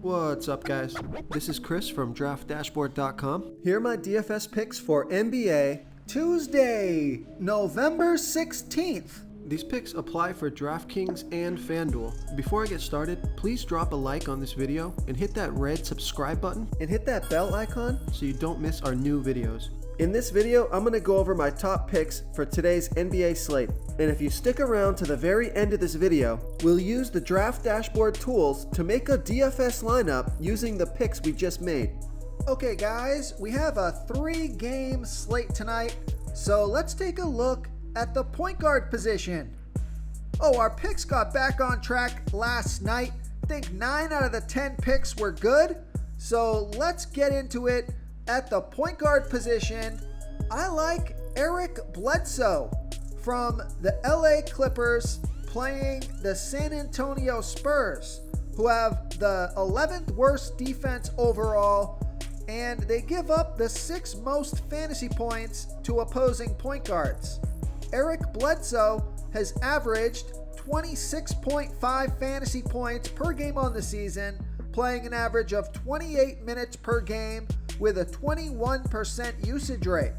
What's up, guys? This is Chris from DraftDashboard.com. Here are my DFS picks for NBA Tuesday, November 16th. These picks apply for DraftKings and FanDuel. Before I get started, please drop a like on this video and hit that red subscribe button and hit that bell icon so you don't miss our new videos. In this video, I'm going to go over my top picks for today's NBA slate. And if you stick around to the very end of this video, we'll use the Draft Dashboard tools to make a DFS lineup using the picks we just made. Okay guys, we have a 3-game slate tonight, so let's take a look at the point guard position. Our picks got back on track last night. I think 9 out of the 10 picks were good, so let's get into it. At the point guard position, I like Eric Bledsoe from the LA Clippers playing the San Antonio Spurs, who have the 11th worst defense overall, and they give up the 6th most fantasy points to opposing point guards. Eric Bledsoe has averaged 26.5 fantasy points per game on the season, playing an average of 28 minutes per game with a 21% usage rate.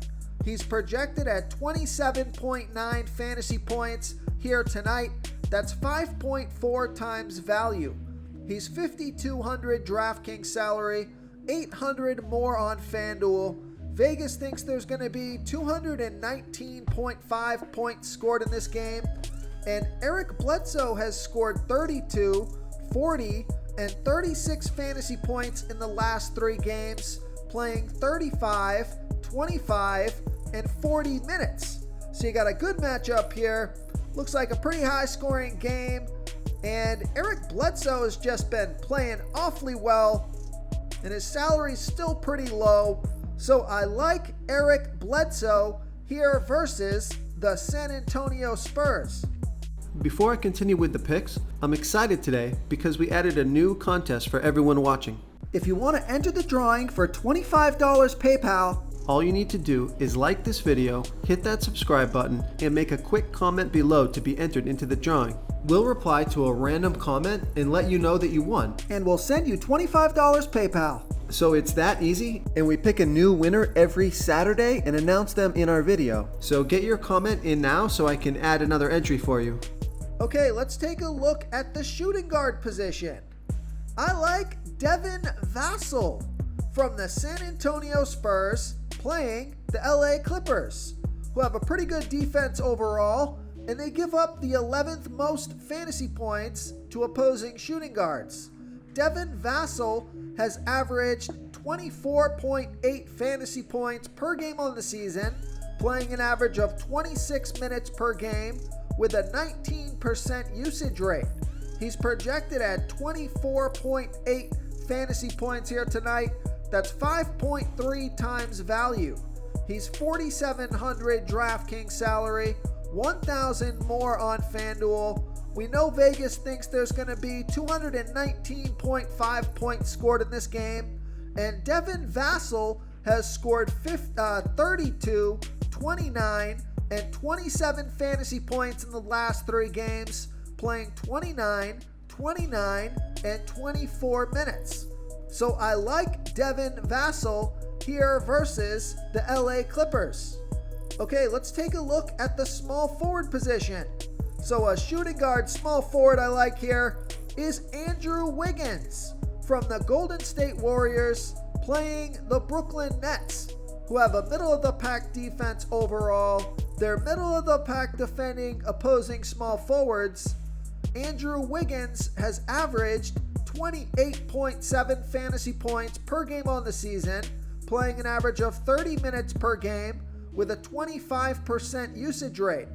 He's projected at 27.9 fantasy points here tonight. That's 5.4 times value. He's $5,200 DraftKings salary, $800 more on FanDuel. Vegas thinks there's going to be 219.5 points scored in this game. And Eric Bledsoe has scored 32, 40, and 36 fantasy points in the last 3 games, playing 35, 25, and 40 minutes. So you got a good matchup here. Looks like a pretty high scoring game. And Eric Bledsoe has just been playing awfully well, and his salary's still pretty low. So I like Eric Bledsoe here versus the San Antonio Spurs. Before I continue with the picks, I'm excited today because we added a new contest for everyone watching. If you want to enter the drawing for $25 PayPal, all you need to do is like this video, hit that subscribe button, and make a quick comment below to be entered into the drawing. We'll reply to a random comment and let you know that you won. And we'll send you $25 PayPal. So it's that easy, and we pick a new winner every Saturday and announce them in our video. So get your comment in now so I can add another entry for you. Okay, let's take a look at the shooting guard position. I like Devin Vassell from the San Antonio Spurs playing the LA Clippers, who have a pretty good defense overall, and they give up the 11th most fantasy points to opposing shooting guards. Devin Vassell has averaged 24.8 fantasy points per game on the season, playing an average of 26 minutes per game with a 19% usage rate. He's projected at 24.8 fantasy points here tonight. That's 5.3 times value. He's $4,700 DraftKings salary, $1,000 more on FanDuel. We know Vegas thinks there's going to be 219.5 points scored in this game, and Devin Vassell has scored 32, 29, and 27 fantasy points in the last 3 games, playing 29, 29, and 24 minutes. So I like Devin Vassell here versus the LA Clippers. Okay, let's take a look at the small forward position. So a shooting guard small forward I like here is Andrew Wiggins from the Golden State Warriors playing the Brooklyn Nets, who have a middle-of-the-pack defense overall. They're middle-of-the-pack defending opposing small forwards. Andrew Wiggins has averaged 28.7 fantasy points per game on the season, playing an average of 30 minutes per game with a 25% usage rate.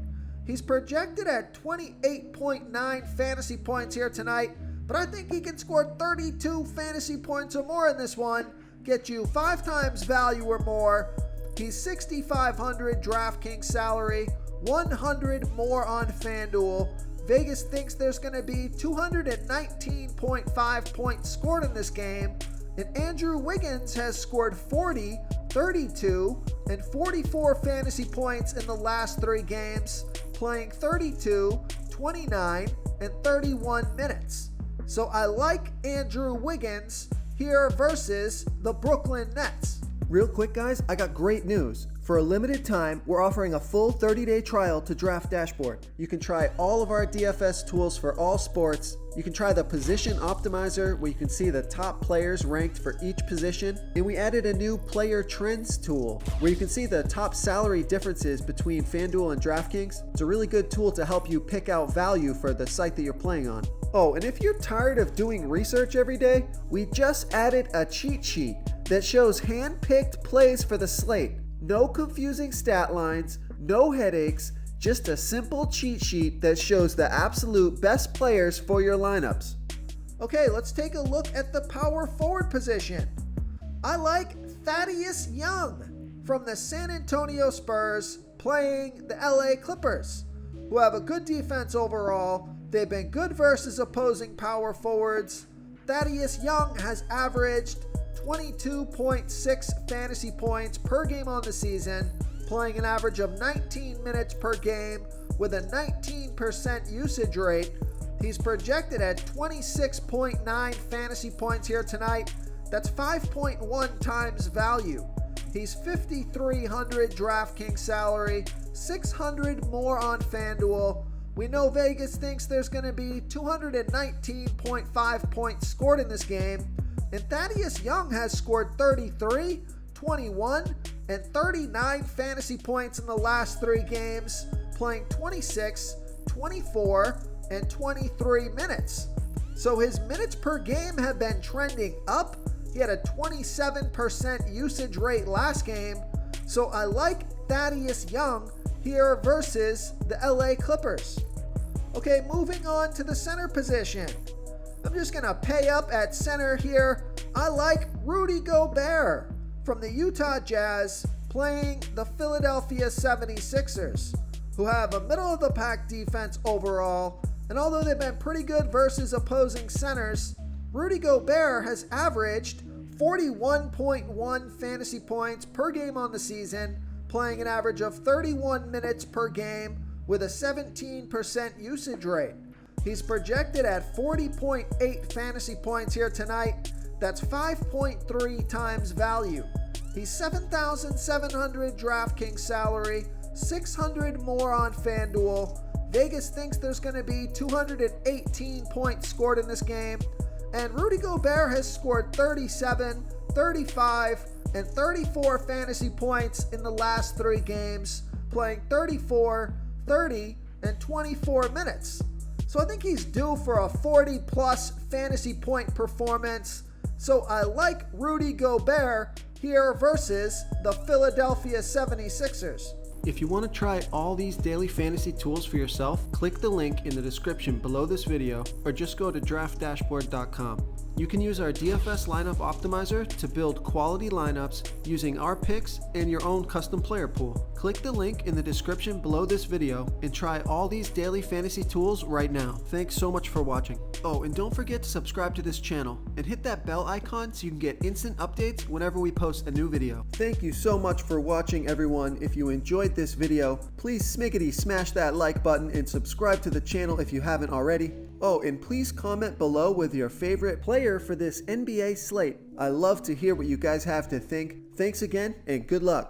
He's projected at 28.9 fantasy points here tonight, but I think he can score 32 fantasy points or more in this one, get you 5 times value or more. He's $6,500 DraftKings salary, $100 more on FanDuel. Vegas thinks there's going to be 219.5 points scored in this game, and Andrew Wiggins has scored 40, 32, and 44 fantasy points in the last 3 games, playing 32, 29, and 31 minutes. So I like Andrew Wiggins here versus the Brooklyn Nets. Real quick, guys, I got great news. For a limited time, we're offering a full 30-day trial to Draft Dashboard. You can try all of our DFS tools for all sports. You can try the Position Optimizer, where you can see the top players ranked for each position. And we added a new Player Trends tool, where you can see the top salary differences between FanDuel and DraftKings. It's a really good tool to help you pick out value for the site that you're playing on. Oh, and if you're tired of doing research every day, we just added a cheat sheet that shows hand-picked plays for the slate. No confusing stat lines, no headaches, just a simple cheat sheet that shows the absolute best players for your lineups. Okay, let's take a look at the power forward position. I like Thaddeus Young from the San Antonio Spurs playing the LA Clippers, who have a good defense overall. They've been good versus opposing power forwards. Thaddeus Young has averaged 22.6 fantasy points per game on the season, playing an average of 19 minutes per game with a 19% usage rate. He's projected at 26.9 fantasy points here tonight. That's 5.1 times value. He's 5,300 DraftKings salary, 600 more on FanDuel. We know Vegas thinks there's going to be 219.5 points scored in this game. And Thaddeus Young has scored 33, 21, and 39 fantasy points in the last 3 games, playing 26, 24, and 23 minutes. So his minutes per game have been trending up. He had a 27% usage rate last game. So I like Thaddeus Young here versus the LA Clippers. Okay, moving on to the center position. I'm just going to pay up at center here. I like Rudy Gobert from the Utah Jazz playing the Philadelphia 76ers, who have a middle-of-the-pack defense overall. And although they've been pretty good versus opposing centers, Rudy Gobert has averaged 41.1 fantasy points per game on the season, playing an average of 31 minutes per game with a 17% usage rate. He's projected at 40.8 fantasy points here tonight. That's 5.3 times value. He's 7,700 DraftKings salary, 600 more on FanDuel. Vegas thinks there's going to be 218 points scored in this game. And Rudy Gobert has scored 37, 35, and 34 fantasy points in the last 3 games, playing 34, 30, and 24 minutes. So I think he's due for a 40-plus fantasy point performance. So I like Rudy Gobert here versus the Philadelphia 76ers. If you want to try all these daily fantasy tools for yourself, click the link in the description below this video or just go to draftdashboard.com. You can use our DFS lineup optimizer to build quality lineups using our picks and your own custom player pool. Click the link in the description below this video and try all these daily fantasy tools right now. Thanks so much for watching. Oh, and don't forget to subscribe to this channel and hit that bell icon so you can get instant updates whenever we post a new video. Thank you so much for watching, everyone. If you enjoyed this video, please smiggity smash that like button and subscribe to the channel if you haven't already. Oh, and please comment below with your favorite player for this NBA slate. I love to hear what you guys have to think. Thanks again, and good luck.